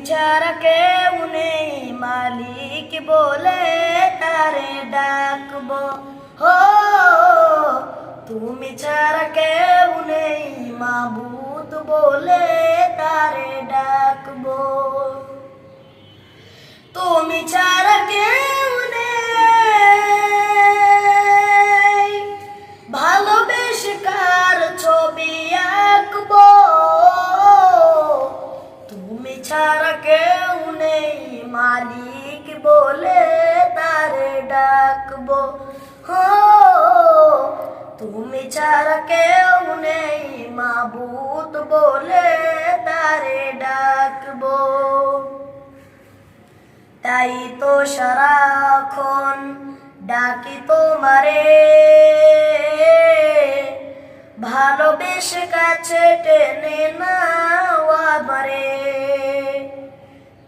ছাড়া কেউ নেই মালিক বলে তারে ডাকবো। হো তুমি ছাড়া কেউ নেই মাবুদ বলে তারে ডাকবো। তুমি ছাড়া কেউ নেই ভালোবেসে কার ছবি আঁকবো। তুমি ছাড়া কেউ নেই মালিক বলে তারে ডাকবো। হো তুমি ছাড়া কেউ নেই মাবুদ বলে তারে ডাকবো। তাই তো সারাক্ষণ ডাকি তোমারে, ভালোবেসে কাছে টেনে নাও আমারে।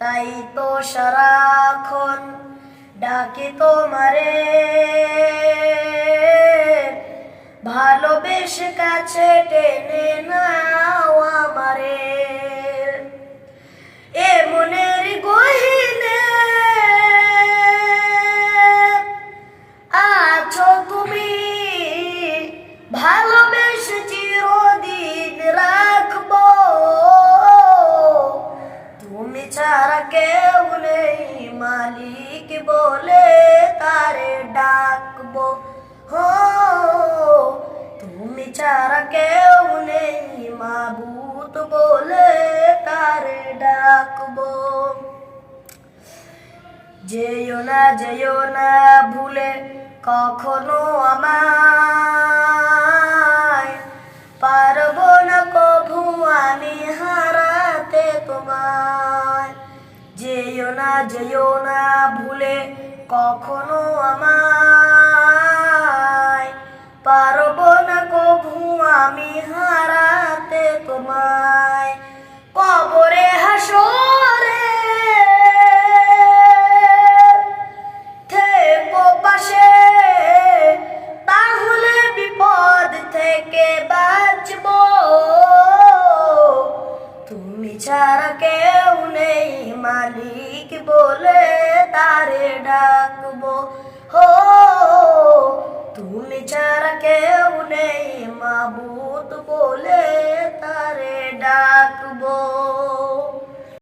তাই তো সারাক্ষণ ডাকি তোমারে, ভালোবেসে কাছে টেনে নাও আমারে। এ মনের গহীনে আছো তুমি, ভালোবেসে চিরদিন রাখবো। তুমি ছাড়া কেউ নেই মালিক বলে তারে ডাকবো। হো তুমি ছাড়া কেউ নেই মাবুদ বলে তারে ডাকবো। যেও না ভুলে কখনো আমায়, পারবো না কভু আমি হারাতে তোমায়। যেও না ভুলে কখনো আমায়, পারবো না কভু আমি হারাতে তোমায়। কবরে হাসরে থেকো পাশে, তাহলে বিপদ থেকে বাঁচবো। তুমি ছাড়া কেউ নেই মালিক বলে তারে ডাকবো। হো তুমি ছাড়া কেউ নেই মাবুদ বলে তারে ডাকবো।